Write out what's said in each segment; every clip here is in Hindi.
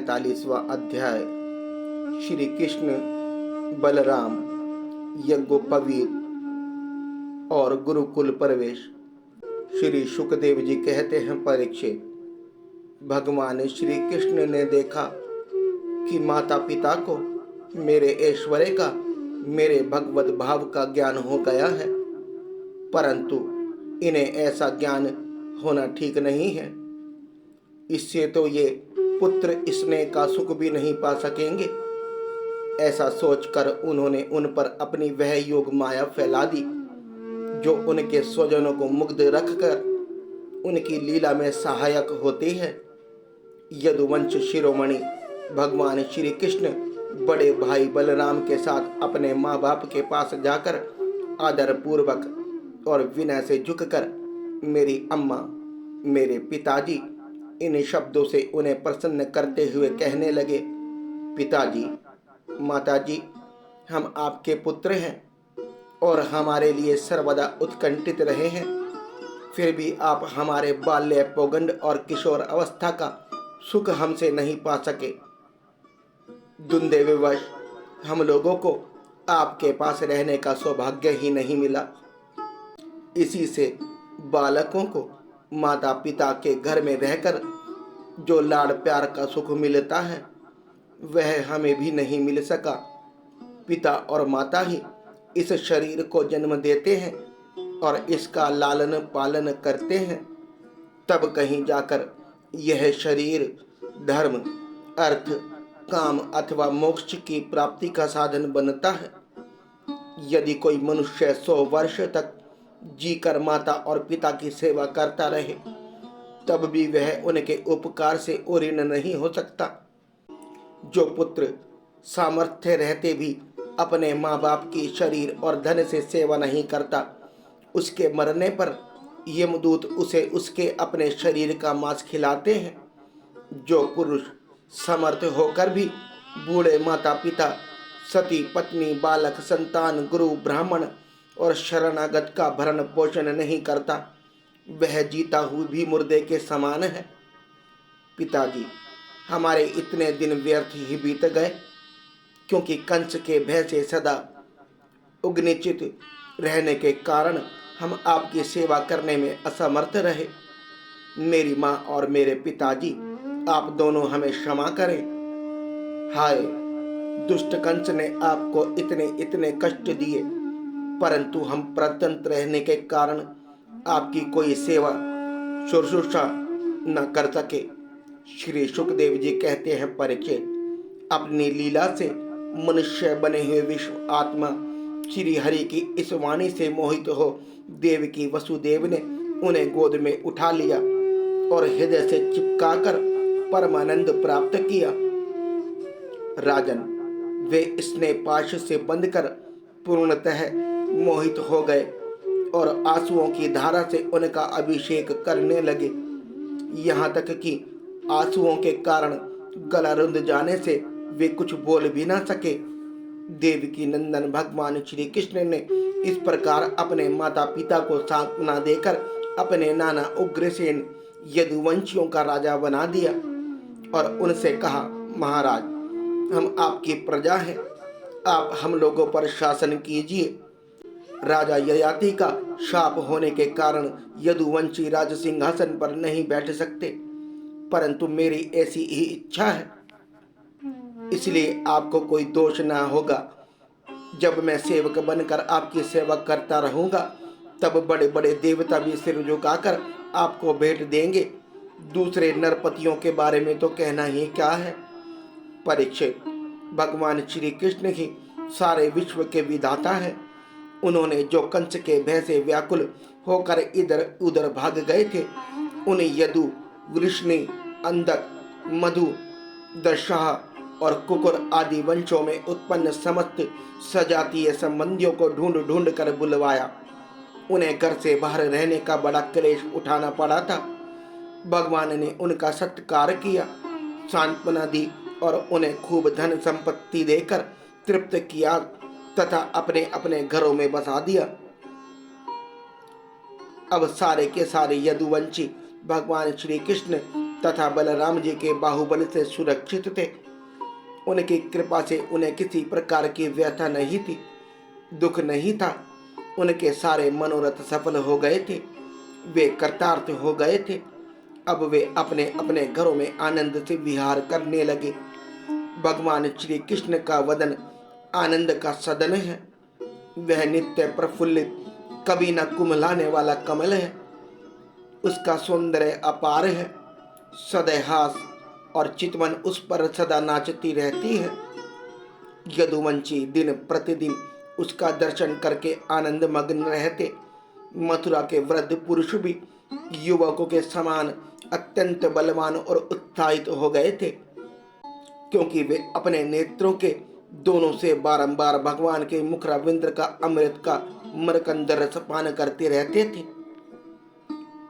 45वां अध्याय। श्री कृष्ण बलराम यज्ञोपवीत और गुरुकुल प्रवेश। श्री सुखदेव जी कहते हैं, परीक्षित, भगवान श्री कृष्ण ने देखा कि माता पिता को मेरे ऐश्वर्य का, मेरे भगवत भाव का ज्ञान हो गया है, परंतु इन्हें ऐसा ज्ञान होना ठीक नहीं है। इससे तो ये पुत्र स्नेह का सुख भी नहीं पा सकेंगे। ऐसा सोचकर उन्होंने उन पर अपनी वह योग माया फैला दी जो उनके स्वजनों को मुग्ध रखकर उनकी लीला में सहायक होती है। यदुवंश शिरोमणि भगवान श्री कृष्ण बड़े भाई बलराम के साथ अपने माँ बाप के पास जाकर आदर पूर्वक और विनय से झुककर, मेरी अम्मा, मेरे पिताजी, इन शब्दों से उन्हें प्रसन्न करते हुए कहने लगे, पिताजी, माताजी, हम आपके पुत्र हैं और हमारे लिए सर्वदा उत्कंठित रहे हैं। फिर भी आप हमारे बाल्य, पौगंड और किशोर अवस्था का सुख हमसे नहीं पा सके। दुर्दैववश हम लोगों को आपके पास रहने का सौभाग्य ही नहीं मिला। इसी से बालकों को माता पिता के घर में रहकर जो लाड़ प्यार का सुख मिलता है, वह हमें भी नहीं मिल सका। पिता और माता ही इस शरीर को जन्म देते हैं और इसका लालन पालन करते हैं, तब कहीं जाकर यह शरीर धर्म, अर्थ, काम अथवा मोक्ष की प्राप्ति का साधन बनता है। यदि कोई मनुष्य 100 वर्ष तक जीकर माता और पिता की सेवा करता रहे, तब भी वह उनके उपकार से उऋण नहीं हो सकता। जो पुत्र सामर्थ्य रहते भी अपने माँ बाप की शरीर और धन से सेवा नहीं करता, उसके मरने पर यमदूत उसे उसके अपने शरीर का मांस खिलाते हैं। जो पुरुष समर्थ होकर भी बूढ़े माता पिता, सती पत्नी, बालक, संतान, गुरु, ब्राह्मण और शरणागत का भरण पोषण नहीं करता, वह जीता हुआ भी मुर्दे के समान है। पिताजी, हमारे इतने दिन व्यर्थ ही बीत गए, क्योंकि कंस के भय से सदा उग्निचित रहने के कारण हम आपकी सेवा करने में असमर्थ रहे। मेरी माँ और मेरे पिताजी, आप दोनों हमें क्षमा करें। हाय, दुष्ट कंस ने आपको इतने इतने कष्ट दिए, परंतु हम प्रतंत्र रहने के कारण आपकी कोई सेवा शुश्रूषा न कर सके। श्री सुखदेव जी कहते हैं, परीक्षित, अपनी लीला से मनुष्य बने हुए विश्व आत्मा श्री हरि की इस वाणी से मोहित हो देवकी वसुदेव ने उन्हें गोद में उठा लिया और हृदय से चिपकाकर परमानंद प्राप्त किया। राजन, वे स्नेह पाश से बंधकर पूर्णतः मोहित हो गए और आंसुओं की धारा से उनका अभिषेक करने लगे। यहाँ तक कि आंसुओं के कारण गला रुंध जाने से वे कुछ बोल भी ना सके। देवकी नंदन भगवान श्री कृष्ण ने इस प्रकार अपने माता पिता को सांत्वना देकर अपने नाना उग्रसेन यदुवंशियों का राजा बना दिया और उनसे कहा, महाराज, हम आपकी प्रजा हैं, आप हम लोगों पर शासन कीजिए। राजा ययाति का शाप होने के कारण यदुवंशी राज सिंहासन पर नहीं बैठ सकते, परंतु मेरी ऐसी ही इच्छा है, इसलिए आपको कोई दोष ना होगा। जब मैं सेवक बनकर आपकी सेवा करता रहूंगा, तब बड़े बड़े देवता भी सिर झुकाकर आपको भेंट देंगे। दूसरे नरपतियों के बारे में तो कहना ही क्या है। परीक्षित, भगवान श्री कृष्ण ही सारे विश्व के विधाता हैं। उन्होंने जो कंस के भय से व्याकुल होकर इधर उधर भाग गए थे, उन्हें यदु, वृष्णि, अंधक, मधु, दशाह और कुकुर आदि वंशों में उत्पन्न समस्त सजातीय संबंधियों को ढूंढ ढूंढ कर बुलवाया। उन्हें घर से बाहर रहने का बड़ा क्लेश उठाना पड़ा था। भगवान ने उनका सत्कार किया, सांत्वना दी और उन्हें खूब धन संपत्ति देकर तृप्त किया तथा अपने अपने घरों में बसा दिया। अब सारे के सारे यदुवंशी भगवान श्री कृष्ण तथा बलराम जी के बाहुबल से सुरक्षित थे। उनकी कृपा से उन्हें किसी प्रकार की व्यथा नहीं थी, दुख नहीं था। उनके सारे मनोरथ सफल हो गए थे, वे कृतार्थ हो गए थे। अब वे अपने अपने घरों में आनंद से विहार करने लगे। भगवान श्री कृष्ण का वदन आनंद का सदन है। वह नित्य प्रफुल्लित, कभी न कुम्हलाने वाला कमल है। उसका सौंदर्य अपार है। सदैव हास और चितवन उस पर सदा नाचती रहती है। यदुवंशी दिन प्रतिदिन उसका दर्शन करके आनंद मग्न रहते। मथुरा के वृद्ध पुरुष भी युवकों के समान अत्यंत बलवान और उत्साहित हो गए थे, क्योंकि वे अपने नेत्रों के दोनों से बारंबार भगवान के मुखराविंद्र का अमृत का मरकंद रस पान करते रहते थे।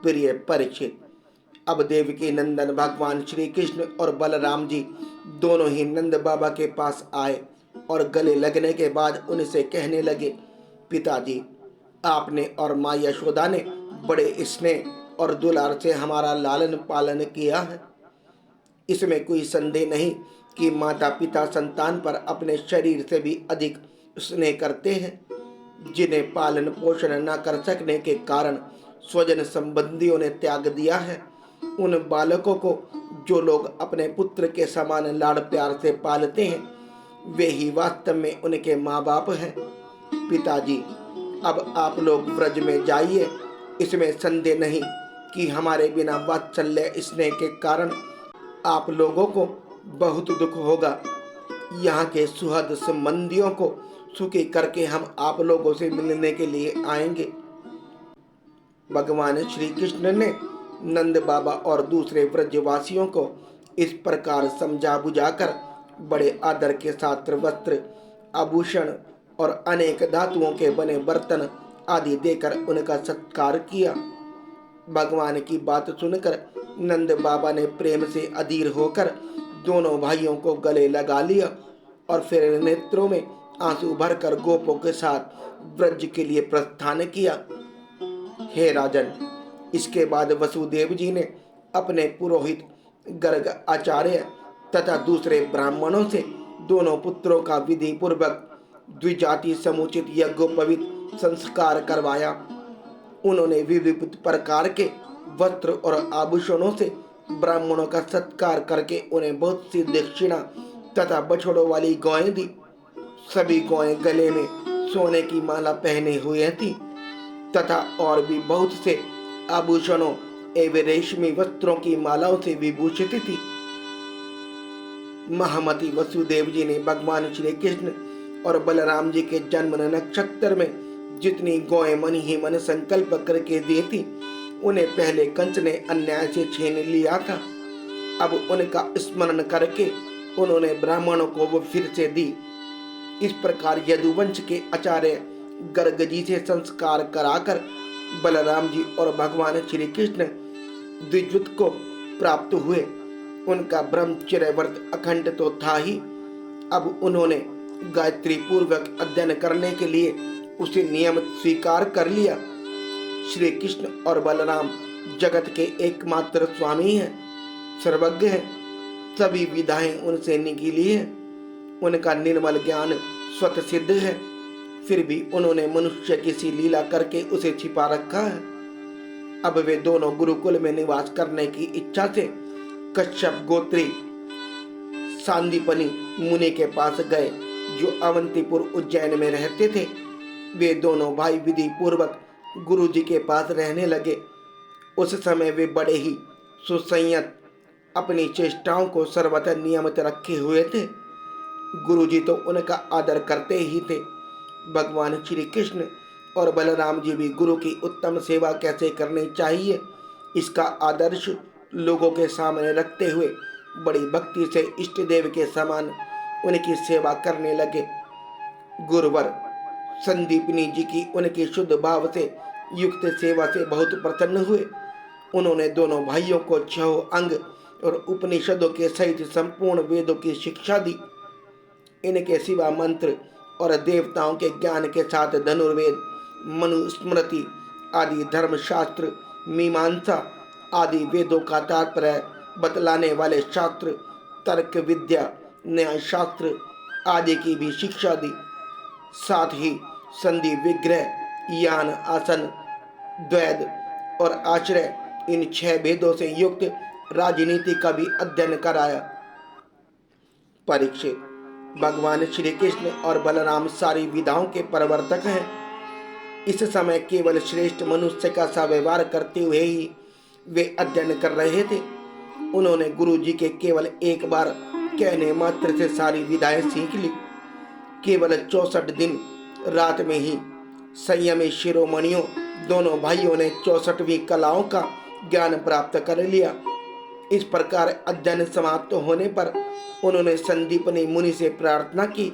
प्रिय परीक्षित, अब देवकी नंदन भगवान श्री कृष्ण और बलराम जी दोनों ही नंद बाबा के पास आए और गले लगने के बाद उनसे कहने लगे, पिताजी, आपने और माँ यशोदा ने बड़े स्नेह और दुलार से हमारा लालन पालन किया है। इसमें कोई संदेह नहीं कि माता पिता संतान पर अपने शरीर से भी अधिक स्नेह करते हैं। जिन्हें पालन पोषण न कर सकने के कारण स्वजन संबंधियों ने त्याग दिया है, उन बालकों को जो लोग अपने पुत्र के समान लाड़ प्यार से पालते हैं, वे ही वास्तव में उनके माँ बाप हैं। पिताजी, अब आप लोग ब्रज में जाइए। इसमें संदेह नहीं कि हमारे बिना वात्सल्य स्नेह के कारण आप लोगों को बहुत दुख होगा। यहाँ के सुहृद संबंधियों को सुखी करके हम आप लोगों से मिलने के लिए आएंगे। भगवान श्री कृष्ण ने नंद बाबा और दूसरे व्रजवासियों को इस प्रकार समझा बुझाकर बड़े आदर के साथ वस्त्र, आभूषण और अनेक धातुओं के बने बर्तन आदि देकर उनका सत्कार किया। भगवान की बात सुनकर नंद बाबा ने प्रेम से अधीर होकर दोनों भाइयों को गले लगा लिया और फिर नेत्रों में आंसू भरकर गोपों के साथ ब्रज के लिए प्रस्थान किया। हे राजन, इसके बाद वसुदेव जी ने अपने पुरोहित गर्ग आचार्य तथा दूसरे ब्राह्मणों से दोनों पुत्रों का विधि पूर्वक द्विजाति समुचित यज्ञोपवीत संस्कार करवाया। उन्होंने विविध प्रकार के वस्त्र और आभूषणों से ब्राह्मणों का सत्कार करके उन्हें बहुत सी दक्षिणा तथा बछड़ों वाली गौएं दी। सभी गौएं गले में सोने की माला पहने हुए थी तथा और भी बहुत से आभूषणों एवं रेशमी वस्त्रों की मालाओं से विभूषित थी। महामती वसुदेव जी ने भगवान श्री कृष्ण और बलराम जी के जन्म नक्षत्र में जितनी गौएं मन ही मन संकल्प करके दी थी, उन्हें पहले कंस ने अन्याय से छीन लिया था। अब उनका स्मरण करके उन्होंने ब्राह्मणों को वो फिर से दी। इस प्रकार यदुवंश के आचार्य गर्ग जी से संस्कार कराकर बलराम जी और भगवान श्री कृष्ण द्विजवत को प्राप्त हुए। उनका ब्रह्मचर्य व्रत अखंड तो था ही, अब उन्होंने गायत्री पूर्वक अध्ययन करने के लिए उसे नियमित स्वीकार कर लिया। श्री कृष्ण और बलराम जगत के एकमात्र स्वामी हैं, सर्वज्ञ हैं, सभी विधाएं उनसे निकली हैं। उनका निर्मल ज्ञान स्वतः सिद्ध है, फिर भी उन्होंने मनुष्य की सी लीला करके उसे छिपा रखा है। अब वे दोनों गुरुकुल में निवास करने की इच्छा से कश्यप गोत्री सांदीपनी मुनि के पास गए, जो अवंतीपुर उज्जैन में रहते थे। वे दोनों भाई विधि पूर्वक गुरु जी के पास रहने लगे। उस समय वे बड़े ही सुसंयत, अपनी चेष्टाओं को सर्वथा नियमित रखे हुए थे। गुरु जी तो उनका आदर करते ही थे। भगवान श्री कृष्ण और बलराम जी भी गुरु की उत्तम सेवा कैसे करनी चाहिए, इसका आदर्श लोगों के सामने रखते हुए बड़ी भक्ति से इष्ट देव के समान उनकी सेवा करने लगे। गुरुवर संदीपनी जी की उनके शुद्ध भाव से युक्त सेवा से बहुत प्रसन्न हुए। उन्होंने दोनों भाइयों को 6 अंग और उपनिषदों के सहित संपूर्ण वेदों की शिक्षा दी। इनके सिवा मंत्र और देवताओं के ज्ञान के साथ धनुर्वेद, मनुस्मृति आदि धर्मशास्त्र, मीमांसा आदि वेदों का तात्पर्य बतलाने वाले शास्त्र, तर्क विद्या, न्याय शास्त्र आदि की भी शिक्षा दी। साथ ही संधि, विग्रह, यान, आसन, द्वैध और आश्रय, इन 6 भेदों से युक्त राजनीति का भी अध्ययन कराया। परीक्षित, भगवान श्री कृष्ण और बलराम सारी विधाओं के प्रवर्तक हैं। इस समय केवल श्रेष्ठ मनुष्य का सा व्यवहार करते हुए ही वे अध्ययन कर रहे थे। उन्होंने गुरु जी के केवल एक बार कहने मात्र से सारी विधाएं सीख ली। केवल 64 दिन रात में ही संयमी शिरोमणियों दोनों भाइयों ने 64वीं कलाओं का ज्ञान प्राप्त कर लिया। इस प्रकार अध्ययन समाप्त होने पर उन्होंने संदीपनी मुनि से प्रार्थना की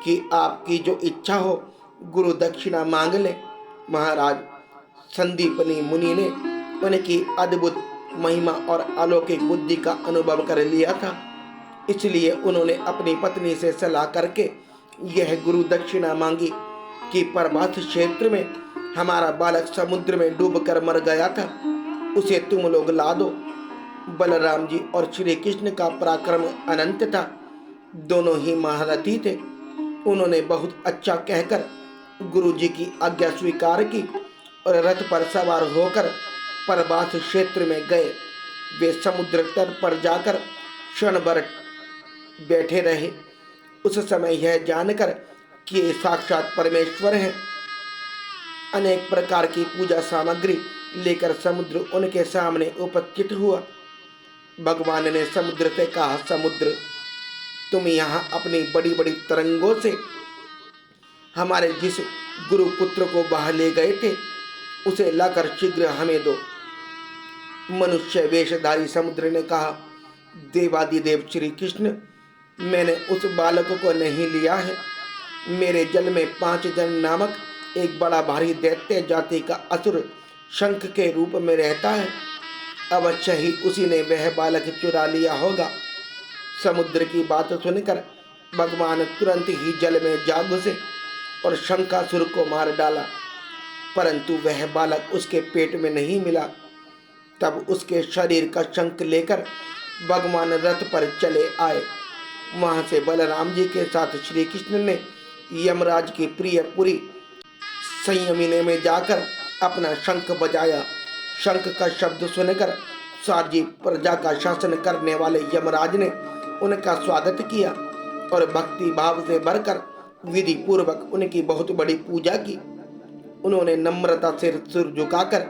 कि आपकी जो इच्छा हो गुरु दक्षिणा मांग ले। महाराज, संदीपनी मुनि ने उनकी अद्भुत महिमा और अलौकिक बुद्धि का अनुभव कर लिया था, इसलिए उन्होंने अपनी पत्नी से सलाह करके यह गुरु दक्षिणा मांगी कि प्रभात क्षेत्र में हमारा बालक समुद्र में डूबकर मर गया था, उसे तुम लोग ला दो। बलराम जी और श्री कृष्ण का पराक्रम अनंत था, दोनों ही महारथी थे। उन्होंने बहुत अच्छा कहकर गुरु जी की आज्ञा स्वीकार की और रथ पर सवार होकर प्रभात क्षेत्र में गए। वे समुद्र तट पर जाकर क्षण भर बैठे रहे। उस समय यह जानकर कि ये साक्षात परमेश्वर हैं, अनेक प्रकार की पूजा सामग्री लेकर समुद्र उनके सामने उपस्थित हुआ। भगवान ने समुद्र से कहा, समुद्र, तुम यहाँ अपनी बड़ी बड़ी तरंगों से हमारे जिस गुरु पुत्र को बहा ले गए थे उसे लाकर शीघ्र हमें दो। मनुष्य वेशधारी समुद्र ने कहा, देवादिदेव श्री कृष्ण, मैंने उस बालक को नहीं लिया है। मेरे जल में 5 जन नामक एक बड़ा भारी दैत्य जाति का असुर शंख के रूप में रहता है। अवश्य ही उसी ने वह बालक चुरा लिया होगा। समुद्र की बात सुनकर भगवान तुरंत ही जल में जा घुसे और शंखासुर को मार डाला, परंतु वह बालक उसके पेट में नहीं मिला। तब उसके शरीर का शंख लेकर भगवान रथ पर चले आए। वहां से बलराम जी के साथ श्री कृष्ण ने यमराज की प्रिय पुरी संयमिनी में जाकर अपना शंख बजाया। शंख का शब्द सुनकर सारी प्रजा का शासन करने वाले यमराज ने उनका स्वागत किया और भक्ति भाव से भरकर विधि पूर्वक उनकी बहुत बड़ी पूजा की। उन्होंने नम्रता से सिर झुकाकर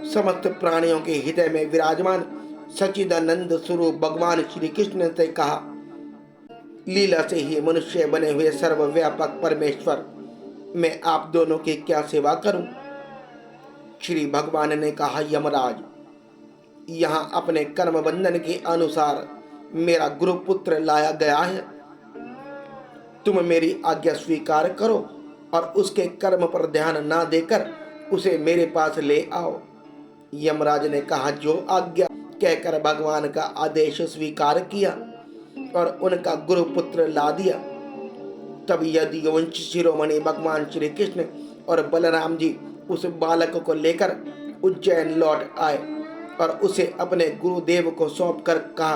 समस्त प्राणियों के हृदय में विराजमान सच्चिदानंद स्वरूप भगवान श्री कृष्ण से कहा, लीला से ही मनुष्य बने हुए सर्वव्यापक परमेश्वर, मैं आप दोनों की क्या सेवा करूं? श्री भगवान ने कहा, यमराज, यहाँ अपने कर्म बंधन के अनुसार मेरा गुरुपुत्र लाया गया है। तुम मेरी आज्ञा स्वीकार करो और उसके कर्म पर ध्यान ना देकर उसे मेरे पास ले आओ। यमराज ने कहा, जो आज्ञा, कहकर भगवान का आदेश स्वीकार किया और उनका गुरुपुत्र ला दिया। तब यदुवंश शिरोमणि भगवान श्री कृष्ण और बलराम जी उस बालक को लेकर उज्जैन लौट आए और उसे अपने गुरुदेव को सौंप कर कहा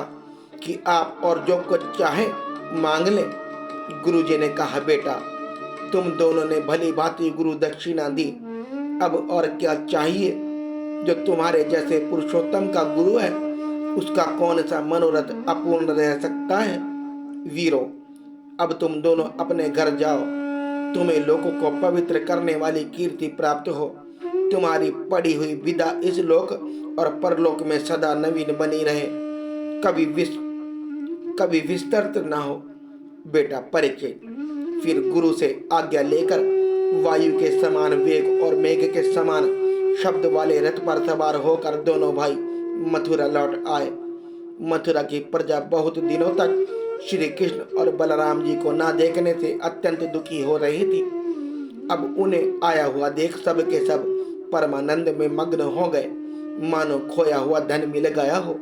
कि आप और जो कुछ चाहे मांग ले। गुरुजी ने कहा, बेटा, तुम दोनों ने भली भांति गुरु दक्षिणा दी, अब और क्या चाहिए? जो तुम्हारे जैसे पुरुषोत्तम का गुरु है उसका कौन सा मनोरथ अपूर्ण रह सकता है? वीरों, अब तुम दोनों अपने घर जाओ। तुम्हें लोगों को पवित्र करने वाली कीर्ति प्राप्त हो। तुम्हारी पड़ी हुई विदा इस लोक और परलोक में सदा नवीन बनी रहे, कभी विस्तृत ना हो। बेटा परीक्षित, फिर गुरु से आज्ञा लेकर वायु के समान वेग और मेघ के समान शब्द वाले रथ पर सवार होकर दोनों भाई मथुरा लौट आए। मथुरा की प्रजा बहुत दिनों तक श्री कृष्ण और बलराम जी को ना देखने से अत्यंत दुखी हो रही थी। अब उन्हें आया हुआ देख सब के सब परमानंद में मग्न हो गए, मानो खोया हुआ धन मिल गया हो।